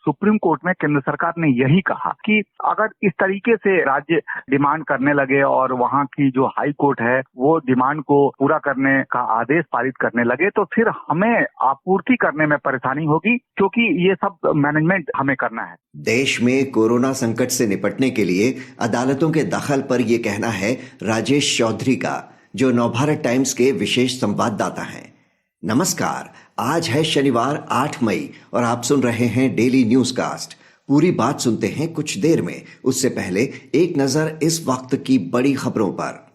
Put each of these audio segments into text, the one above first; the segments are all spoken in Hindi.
सुप्रीम कोर्ट में केंद्र सरकार ने यही कहा कि अगर इस तरीके से राज्य डिमांड करने लगे और वहाँ की जो हाई कोर्ट है वो डिमांड को पूरा करने का आदेश पारित करने लगे तो फिर हमें आपूर्ति करने में परेशानी होगी, क्योंकि ये सब मैनेजमेंट हमें करना है। देश में कोरोना संकट से निपटने के लिए अदालतों के दखल पर यह कहना है राजेश चौधरी का, जो नवभारत टाइम्स के विशेष संवाददाता हैं। नमस्कार, आज है शनिवार 8 मई और आप सुन रहे हैं डेली न्यूज कास्ट। पूरी बात सुनते हैं कुछ देर में, उससे पहले एक नजर इस वक्त की बड़ी खबरों पर।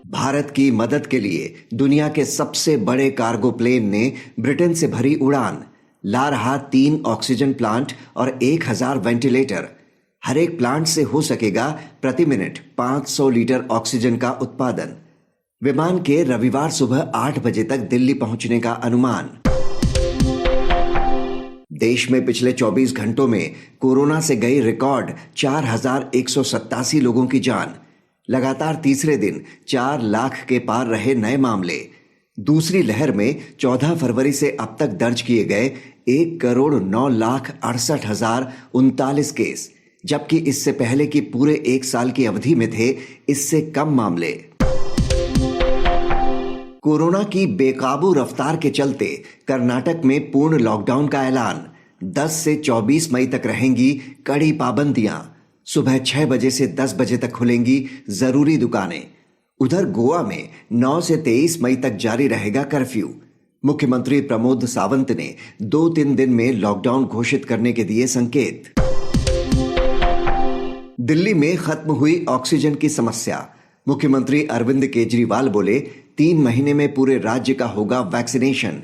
भारत की मदद के लिए दुनिया के सबसे बड़े कार्गो प्लेन ने ब्रिटेन से भरी उड़ान, ला रहा 3 ऑक्सीजन प्लांट और 1000 वेंटिलेटर। हर एक प्लांट से हो सकेगा प्रति मिनट 500 लीटर ऑक्सीजन का उत्पादन। विमान के रविवार सुबह 8 बजे तक दिल्ली पहुंचने का अनुमान। देश में पिछले 24 घंटों में कोरोना से गई रिकॉर्ड 4187 लोगों की जान। लगातार तीसरे दिन 4 लाख के पार रहे नए मामले। दूसरी लहर में 14 फरवरी से अब तक दर्ज किए गए 1,09,68,039 केस, जबकि इससे पहले की पूरे एक साल की अवधि में थे इससे कम मामले। कोरोना की बेकाबू रफ्तार के चलते कर्नाटक में पूर्ण लॉकडाउन का ऐलान। 10 से 24 मई तक रहेंगी कड़ी पाबंदियां। सुबह 6 बजे से 10 बजे तक खुलेंगी जरूरी दुकानें। उधर गोवा में 9 से 23 मई तक जारी रहेगा कर्फ्यू। मुख्यमंत्री प्रमोद सावंत ने 2-3 दिन में लॉकडाउन घोषित करने के दिए संकेत। दिल्ली में खत्म हुई ऑक्सीजन की समस्या। मुख्यमंत्री अरविंद केजरीवाल बोले 3 महीने में पूरे राज्य का होगा वैक्सीनेशन।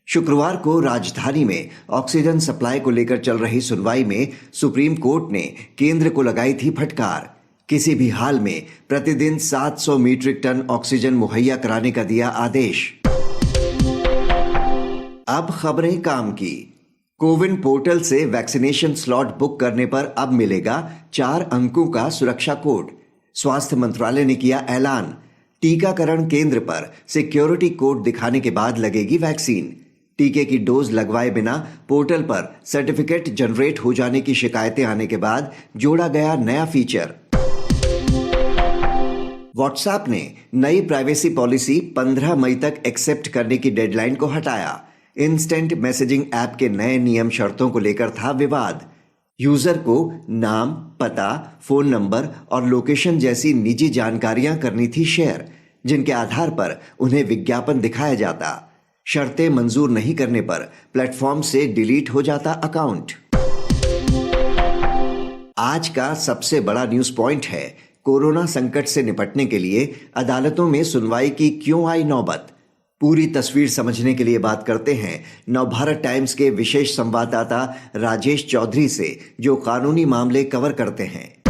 शुक्रवार को राजधानी में ऑक्सीजन सप्लाई को लेकर चल रही सुनवाई में सुप्रीम कोर्ट ने केंद्र को लगाई थी फटकार। किसी भी हाल में प्रतिदिन 700 मीट्रिक टन ऑक्सीजन मुहैया कराने का दिया आदेश। अब खबरें काम की। कोविन पोर्टल से वैक्सीनेशन स्लॉट बुक करने पर अब मिलेगा 4 अंकों का सुरक्षा कोड। स्वास्थ्य मंत्रालय ने किया ऐलान। टीकाकरण केंद्र पर सिक्योरिटी कोड दिखाने के बाद लगेगी वैक्सीन। टीके की डोज लगवाए बिना पोर्टल पर सर्टिफिकेट जनरेट हो जाने की शिकायतें आने के बाद जोड़ा गया नया फीचर। व्हाट्सएप ने नई प्राइवेसी पॉलिसी 15 मई तक एक्सेप्ट करने की डेडलाइन को हटाया। इंस्टेंट मैसेजिंग ऐप के नए नियम शर्तों को लेकर था विवाद। यूजर को नाम, पता, फोन नंबर और लोकेशन जैसी निजी जानकारियां करनी थी शेयर, जिनके आधार पर उन्हें विज्ञापन दिखाया जाता। शर्तें मंजूर नहीं करने पर प्लेटफॉर्म से डिलीट हो जाता अकाउंट। आज का सबसे बड़ा न्यूज पॉइंट है, कोरोना संकट से निपटने के लिए अदालतों में सुनवाई की क्यों आई नौबत। पूरी तस्वीर समझने के लिए बात करते हैं नवभारत टाइम्स के विशेष संवाददाता राजेश चौधरी से, जो कानूनी मामले कवर करते हैं।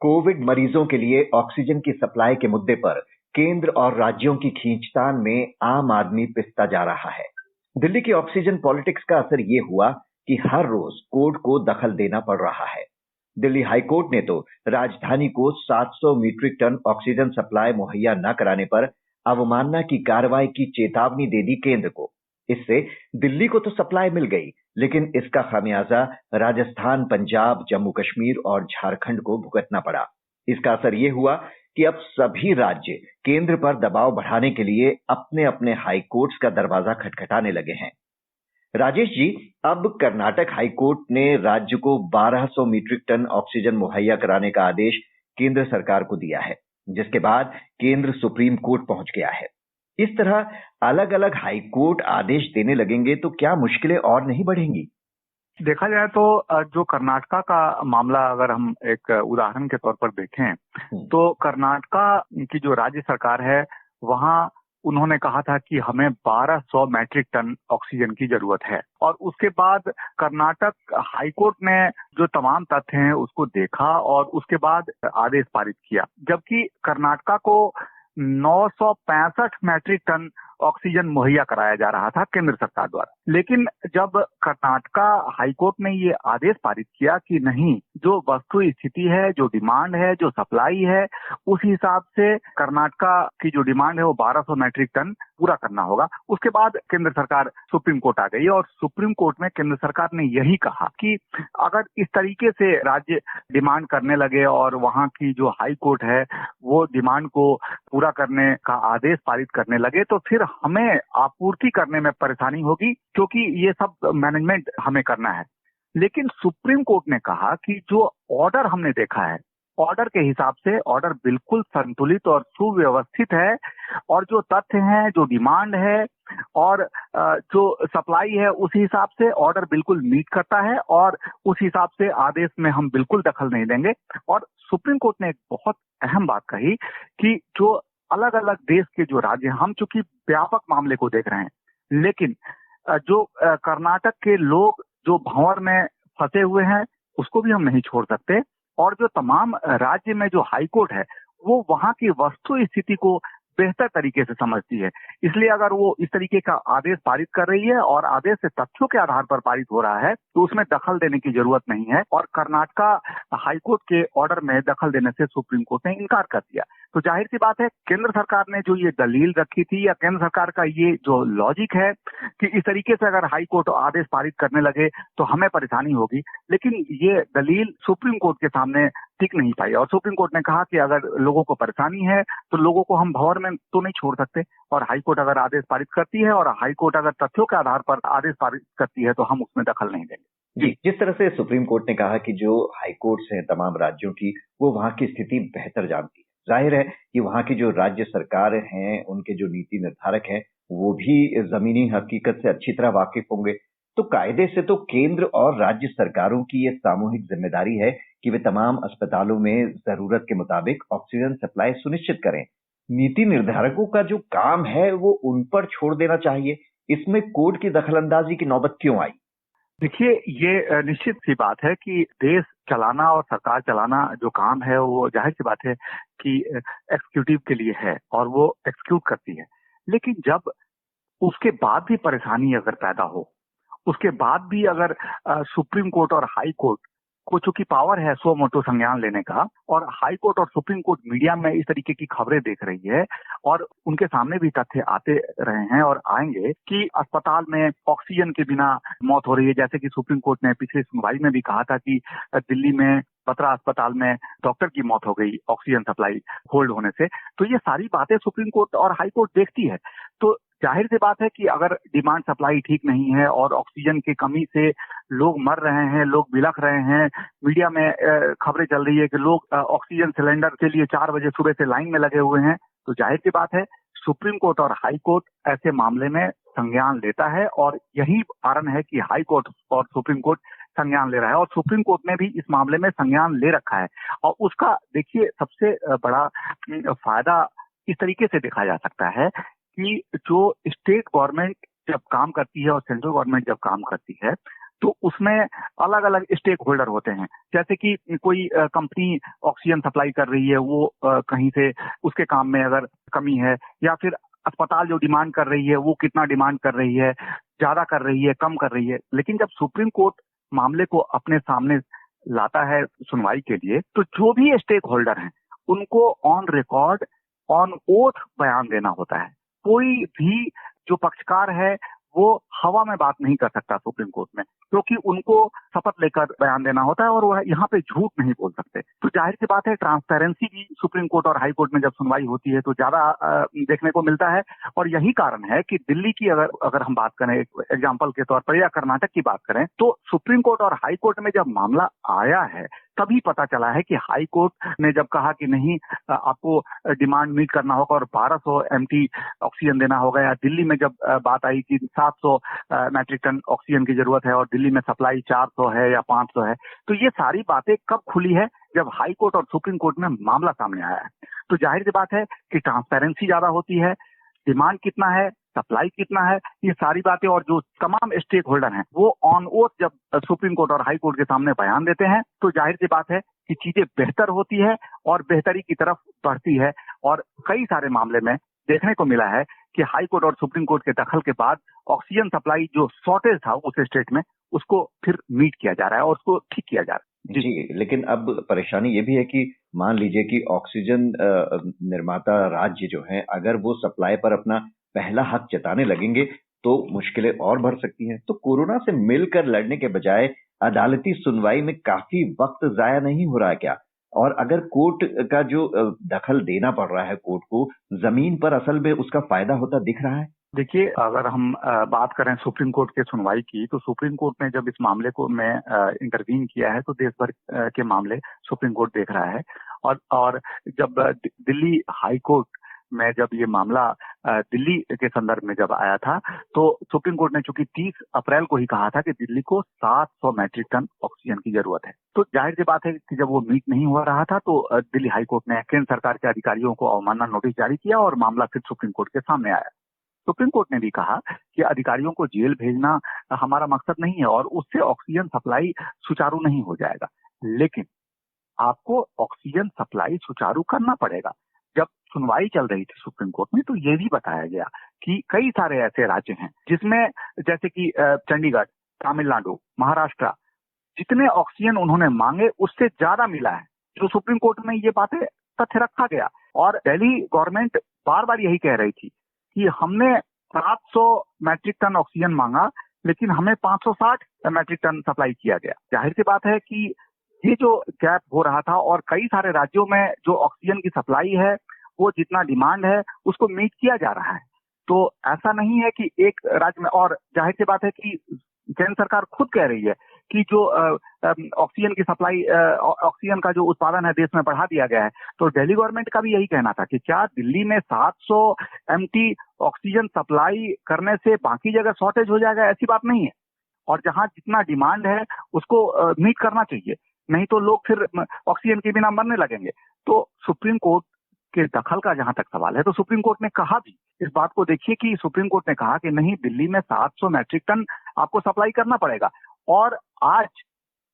कोविड मरीजों के लिए ऑक्सीजन की सप्लाई के मुद्दे पर केंद्र और राज्यों की खींचतान में आम आदमी पिसता जा रहा है। दिल्ली की ऑक्सीजन पॉलिटिक्स का असर ये हुआ कि हर रोज कोर्ट को दखल देना पड़ रहा है। दिल्ली हाईकोर्ट ने तो राजधानी को 700 मीट्रिक टन ऑक्सीजन सप्लाई मुहैया न कराने पर अवमानना की कार्रवाई की चेतावनी दे दी केंद्र को। इससे दिल्ली को तो सप्लाई मिल गई, लेकिन इसका खामियाजा राजस्थान, पंजाब, जम्मू कश्मीर और झारखंड को भुगतना पड़ा। इसका असर यह हुआ कि अब सभी राज्य केंद्र पर दबाव बढ़ाने के लिए अपने अपने हाई कोर्ट्स का दरवाजा खटखटाने लगे हैं। राजेश जी, अब कर्नाटक हाई कोर्ट ने राज्य को 1200 मीट्रिक टन ऑक्सीजन मुहैया कराने का आदेश केंद्र सरकार को दिया है, जिसके बाद केंद्र सुप्रीम कोर्ट पहुंच गया है। इस तरह अलग अलग हाई कोर्ट आदेश देने लगेंगे तो क्या मुश्किलें और नहीं बढ़ेंगी? देखा जाए तो जो कर्नाटका का मामला अगर हम एक उदाहरण के तौर पर देखें तो कर्नाटका की जो राज्य सरकार है वहाँ उन्होंने कहा था कि हमें 1200 मैट्रिक टन ऑक्सीजन की जरूरत है, और उसके बाद कर्नाटक हाईकोर्ट ने जो तमाम तथ्य हैं उसको देखा और उसके बाद आदेश पारित किया, जबकि कर्नाटका को 965 मैट्रिक टन ऑक्सीजन मुहैया कराया जा रहा था केंद्र सरकार द्वारा। लेकिन जब कर्नाटका हाईकोर्ट ने ये आदेश पारित किया कि नहीं, जो वस्तु स्थिति है, जो डिमांड है, जो सप्लाई है, उस हिसाब से कर्नाटका की जो डिमांड है वो 1200 मैट्रिक टन पूरा करना होगा। उसके बाद केंद्र सरकार सुप्रीम कोर्ट आ गई और सुप्रीम कोर्ट में केंद्र सरकार ने यही कहा कि अगर इस तरीके से राज्य डिमांड करने लगे और वहां की जो हाई कोर्ट है वो डिमांड को पूरा करने का आदेश पारित करने लगे तो फिर हमें आपूर्ति करने में परेशानी होगी, क्योंकि ये सब मैनेजमेंट हमें करना है। लेकिन सुप्रीम कोर्ट ने कहा कि जो ऑर्डर हमने देखा है, ऑर्डर के हिसाब से ऑर्डर बिल्कुल संतुलित और सुव्यवस्थित है और जो तथ्य हैं, जो डिमांड है और जो सप्लाई है, उस हिसाब से ऑर्डर बिल्कुल मीट करता है और उस हिसाब से आदेश में हम बिल्कुल दखल नहीं देंगे। और सुप्रीम कोर्ट ने एक बहुत अहम बात कही कि जो अलग अलग देश के जो राज्य, हम चूंकि व्यापक मामले को देख रहे हैं, लेकिन जो कर्नाटक के लोग जो भंवर में फंसे हुए हैं उसको भी हम नहीं छोड़ सकते। और जो तमाम राज्य में जो हाई कोर्ट है वो वहां की वस्तु स्थिति को बेहतर तरीके से समझती है, इसलिए अगर वो इस तरीके का आदेश पारित कर रही है और आदेश से तथ्यों के आधार पर पारित हो रहा है तो उसमें दखल देने की जरूरत नहीं है। और कर्नाटका हाईकोर्ट के ऑर्डर में दखल देने से सुप्रीम कोर्ट ने इनकार कर दिया। तो जाहिर सी बात है, केंद्र सरकार ने जो ये दलील रखी थी या केंद्र सरकार का ये जो लॉजिक है कि इस तरीके से अगर हाई कोर्ट आदेश पारित करने लगे तो हमें परेशानी होगी, लेकिन ये दलील सुप्रीम कोर्ट के सामने टिक नहीं पाई। और सुप्रीम कोर्ट ने कहा कि अगर लोगों को परेशानी है तो लोगों को हम भंवर में तो नहीं छोड़ सकते, और हाई कोर्ट अगर आदेश पारित करती है और हाई कोर्ट अगर तथ्यों के आधार पर आदेश पारित करती है तो हम उसमें दखल नहीं देंगे। जी, जिस तरह से सुप्रीम कोर्ट ने कहा कि जो हाई कोर्ट्स हैं तमाम राज्यों की, वो वहां की स्थिति बेहतर जानती है। जाहिर है कि वहां की जो राज्य सरकार हैं, उनके जो नीति निर्धारक हैं, वो भी जमीनी हकीकत से अच्छी तरह वाकिफ होंगे। तो कायदे से तो केंद्र और राज्य सरकारों की ये सामूहिक जिम्मेदारी है कि वे तमाम अस्पतालों में जरूरत के मुताबिक ऑक्सीजन सप्लाई सुनिश्चित करें। नीति निर्धारकों का जो काम है वो उन पर छोड़ देना चाहिए। इसमें कोर्ट की दखलंदाजी की नौबत क्यों आई? देखिए, ये निश्चित सी बात है कि देश चलाना और सरकार चलाना जो काम है वो जाहिर सी बात है कि एग्जीक्यूटिव के लिए है और वो एग्जीक्यूट करती है। लेकिन जब उसके बाद भी परेशानी अगर पैदा हो, उसके बाद भी अगर सुप्रीम कोर्ट और हाई कोर्ट को चूंकि पावर है सो मोटो संज्ञान लेने का, और हाई कोर्ट और सुप्रीम कोर्ट मीडिया में इस तरीके की खबरें देख रही है और उनके सामने भी तथ्य आते रहे हैं और आएंगे कि अस्पताल में ऑक्सीजन के बिना मौत हो रही है, जैसे कि सुप्रीम कोर्ट ने पिछली सुनवाई में भी कहा था कि दिल्ली में बत्रा अस्पताल में डॉक्टर की मौत हो गई ऑक्सीजन सप्लाई होल्ड होने से। तो ये सारी बातें सुप्रीम कोर्ट और हाई कोर्ट देखती है। तो जाहिर सी बात है कि अगर डिमांड सप्लाई ठीक नहीं है और ऑक्सीजन की कमी से लोग मर रहे हैं, लोग बिलख रहे हैं, मीडिया में खबरें चल रही है कि लोग ऑक्सीजन सिलेंडर के लिए 4 बजे सुबह से लाइन में लगे हुए हैं, तो जाहिर सी बात है सुप्रीम कोर्ट और हाई कोर्ट ऐसे मामले में संज्ञान लेता है और यही कारण है कि हाई कोर्ट और सुप्रीम कोर्ट संज्ञान ले रहा है। और सुप्रीम कोर्ट ने भी इस मामले में संज्ञान ले रखा है और उसका देखिए सबसे बड़ा फायदा इस तरीके से देखा जा सकता है कि जो स्टेट गवर्नमेंट जब काम करती है और सेंट्रल गवर्नमेंट जब काम करती है तो उसमें अलग अलग स्टेक होल्डर होते हैं। जैसे कि कोई कंपनी ऑक्सीजन सप्लाई कर रही है, वो कहीं से उसके काम में अगर कमी है, या फिर अस्पताल जो डिमांड कर रही है वो कितना डिमांड कर रही है, ज्यादा कर रही है, कम कर रही है। लेकिन जब सुप्रीम कोर्ट मामले को अपने सामने लाता है सुनवाई के लिए, तो जो भी स्टेक होल्डर हैं उनको ऑन रिकॉर्ड, ऑन ओथ बयान देना होता है। कोई भी जो पक्षकार है वो हवा में बात नहीं कर सकता सुप्रीम कोर्ट में, क्योंकि उनको शपथ लेकर बयान देना होता है और वह यहाँ पे झूठ नहीं बोल सकते। तो जाहिर सी बात है ट्रांसपेरेंसी भी सुप्रीम कोर्ट और हाई कोर्ट में जब सुनवाई होती है तो ज्यादा देखने को मिलता है। और यही कारण है कि दिल्ली की अगर हम बात करें एग्जाम्पल के तौर पर, या कर्नाटक की बात करें, तो सुप्रीम कोर्ट और हाई कोर्ट में जब मामला आया है तभी पता चला है कि हाई कोर्ट ने जब कहा कि नहीं आपको डिमांड मीट करना होगा और 1200 MT ऑक्सीजन देना होगा, या दिल्ली में जब बात आई कि 700 मैट्रिक टन ऑक्सीजन की जरूरत है और दिल्ली में सप्लाई 400 है या 500 है, तो ये सारी बातें कब खुली है? जब हाई कोर्ट और सुप्रीम कोर्ट में मामला सामने आया है। तो जाहिर सी बात है कि ट्रांसपेरेंसी ज्यादा होती है, डिमांड कितना है, सप्लाई कितना है, ये सारी बातें और जो तमाम स्टेक होल्डर हैं वो ऑन ओथ जब सुप्रीम कोर्ट और हाई कोर्ट के सामने बयान देते हैं तो जाहिर सी बात है कि चीजें बेहतर होती है और बेहतरी की तरफ बढ़ती है। और कई सारे मामले में देखने को मिला है कि हाई कोर्ट और सुप्रीम कोर्ट के दखल के बाद ऑक्सीजन सप्लाई जो शॉर्टेज था उस स्टेट में, उसको फिर मीट किया जा रहा है और उसको ठीक किया जा रहा है। जी, लेकिन अब परेशानी ये भी है कि मान लीजिए कि ऑक्सीजन निर्माता राज्य जो हैं, अगर वो सप्लाई पर अपना पहला हक जताने लगेंगे तो मुश्किलें और बढ़ सकती हैं। तो कोरोना से मिलकर लड़ने के बजाय अदालती सुनवाई में काफी वक्त जाया नहीं हो रहा है क्या? और अगर कोर्ट का जो दखल देना पड़ रहा है कोर्ट को, जमीन पर असल में उसका फायदा होता दिख रहा है? देखिए, अगर हम बात करें सुप्रीम कोर्ट के सुनवाई की, तो सुप्रीम कोर्ट ने जब इस मामले को में इंटरवीन किया है तो देश भर के मामले सुप्रीम कोर्ट देख रहा है। और जब दिल्ली हाई कोर्ट में जब ये मामला दिल्ली के संदर्भ में जब आया था, तो सुप्रीम कोर्ट ने चूंकि 30 अप्रैल को ही कहा था कि दिल्ली को 700 मैट्रिक टन ऑक्सीजन की जरूरत है। तो जाहिर सी बात है कि जब वो मीट नहीं हो रहा था तो दिल्ली हाई कोर्ट ने केंद्र सरकार के अधिकारियों को अवमानना नोटिस जारी किया और मामला फिर सुप्रीम कोर्ट के सामने आया। सुप्रीम कोर्ट ने भी कहा कि अधिकारियों को जेल भेजना हमारा मकसद नहीं है और उससे ऑक्सीजन सप्लाई सुचारू नहीं हो जाएगा, लेकिन आपको ऑक्सीजन सप्लाई सुचारू करना पड़ेगा। जब सुनवाई चल रही थी सुप्रीम कोर्ट में तो ये भी बताया गया कि कई सारे ऐसे राज्य हैं जिसमें जैसे कि चंडीगढ़, तमिलनाडु, महाराष्ट्र, जितने ऑक्सीजन उन्होंने मांगे उससे ज्यादा मिला है। जो सुप्रीम कोर्ट में ये बातें तथ्य रखा गया और दिल्ली गवर्नमेंट बार बार यही कह रही थी कि हमने 700 मैट्रिक टन ऑक्सीजन मांगा लेकिन हमें 560 मैट्रिक टन सप्लाई किया गया। जाहिर सी बात है कि ये जो गैप हो रहा था और कई सारे राज्यों में जो ऑक्सीजन की सप्लाई है वो जितना डिमांड है उसको मीट किया जा रहा है। तो ऐसा नहीं है कि एक राज्य में, और जाहिर सी बात है कि केंद्र सरकार खुद कह रही है कि जो ऑक्सीजन की सप्लाई, ऑक्सीजन का जो उत्पादन है देश में बढ़ा दिया गया है। तो दिल्ली गवर्नमेंट का भी यही कहना था कि क्या दिल्ली में 700 MT ऑक्सीजन सप्लाई करने से बाकी जगह शॉर्टेज हो जाएगा? ऐसी बात नहीं है। और जहां जितना डिमांड है उसको मीट करना चाहिए, नहीं तो लोग फिर ऑक्सीजन के बिना मरने लगेंगे। तो सुप्रीम कोर्ट के दखल का जहां तक सवाल है तो सुप्रीम कोर्ट ने कहा भी इस बात को, देखिए कि सुप्रीम कोर्ट ने कहा कि नहीं, दिल्ली में 700 मैट्रिक टन आपको सप्लाई करना पड़ेगा। और आज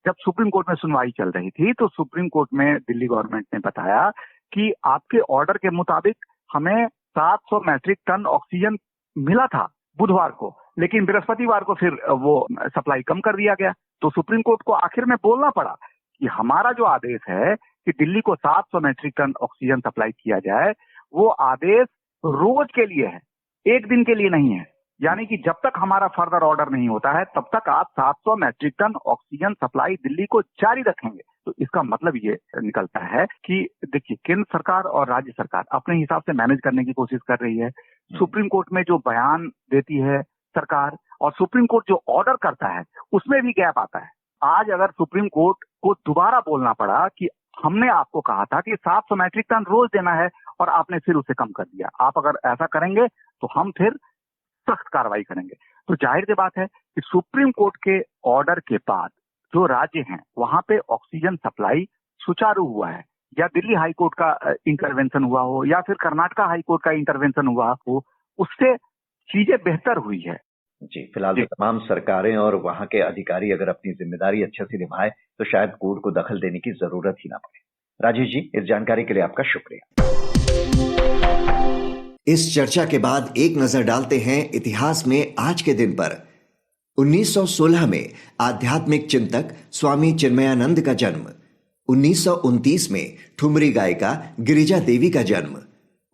जब सुप्रीम कोर्ट में सुनवाई चल रही थी तो सुप्रीम कोर्ट में दिल्ली गवर्नमेंट ने बताया कि आपके ऑर्डर के मुताबिक हमें 700 मैट्रिक टन ऑक्सीजन मिला था बुधवार को, लेकिन बृहस्पतिवार को फिर वो सप्लाई कम कर दिया गया। तो सुप्रीम कोर्ट को आखिर में बोलना पड़ा कि हमारा जो आदेश है कि दिल्ली को 700 मैट्रिक टन ऑक्सीजन सप्लाई किया जाए, वो आदेश रोज के लिए है, एक दिन के लिए नहीं है। यानी कि जब तक हमारा फर्दर ऑर्डर नहीं होता है तब तक आप 700 metric ton oxygen supply Delhi को जारी रखेंगे। तो इसका मतलब ये निकलता है कि देखिए, केंद्र सरकार और राज्य सरकार अपने हिसाब से मैनेज करने की कोशिश कर रही है। सुप्रीम कोर्ट में जो बयान देती है सरकार और सुप्रीम कोर्ट जो ऑर्डर करता है उसमें भी गैप आता है। आज अगर सुप्रीम कोर्ट को दोबारा बोलना पड़ा कि हमने आपको कहा था कि 700 मैट्रिक टन रोज देना है और आपने फिर उसे कम कर दिया, आप अगर ऐसा करेंगे तो हम फिर सख्त कार्रवाई करेंगे। तो जाहिर सी बात है कि सुप्रीम कोर्ट के ऑर्डर के बाद जो राज्य हैं वहां पे ऑक्सीजन सप्लाई सुचारू हुआ है, या दिल्ली हाई कोर्ट का इंटरवेंशन हुआ हो या फिर कर्नाटका हाई कोर्ट का इंटरवेंशन हुआ हो, उससे चीजें बेहतर हुई है। जी, फिलहाल तो तमाम सरकारें और वहां के अधिकारी अगर अपनी जिम्मेदारी अच्छे से निभाए तो शायद कोर्ट को दखल देने की जरूरत ही ना पड़े। राजेश जी, इस जानकारी के लिए आपका शुक्रिया। इस चर्चा के बाद एक नजर डालते हैं इतिहास में आज के दिन पर। 1916 में आध्यात्मिक चिंतक स्वामी चिन्मयानंद का जन्म, 1929 में ठुमरी गायिका गिरिजा देवी का जन्म,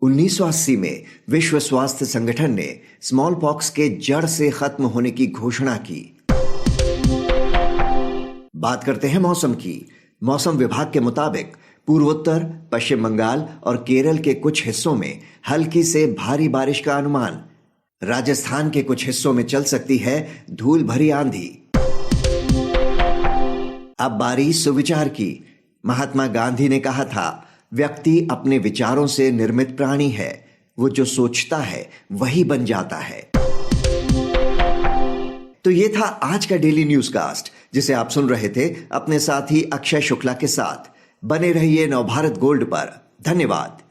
1980 में विश्व स्वास्थ्य संगठन ने स्मॉल पॉक्स के जड़ से खत्म होने की घोषणा की। बात करते हैं मौसम की। मौसम विभाग के मुताबिक पूर्वोत्तर, पश्चिम बंगाल और केरल के कुछ हिस्सों में हल्की से भारी बारिश का अनुमान। राजस्थान के कुछ हिस्सों में चल सकती है धूल भरी आंधी। अब बारी सुविचार की। महात्मा गांधी ने कहा था, व्यक्ति अपने विचारों से निर्मित प्राणी है, वो जो सोचता है वही बन जाता है। तो ये था आज का डेली न्यूज कास्ट, जिसे आप सुन रहे थे अपने साथी अक्षय शुक्ला के साथ। बने रहिए नवभारत गोल्ड पर। धन्यवाद।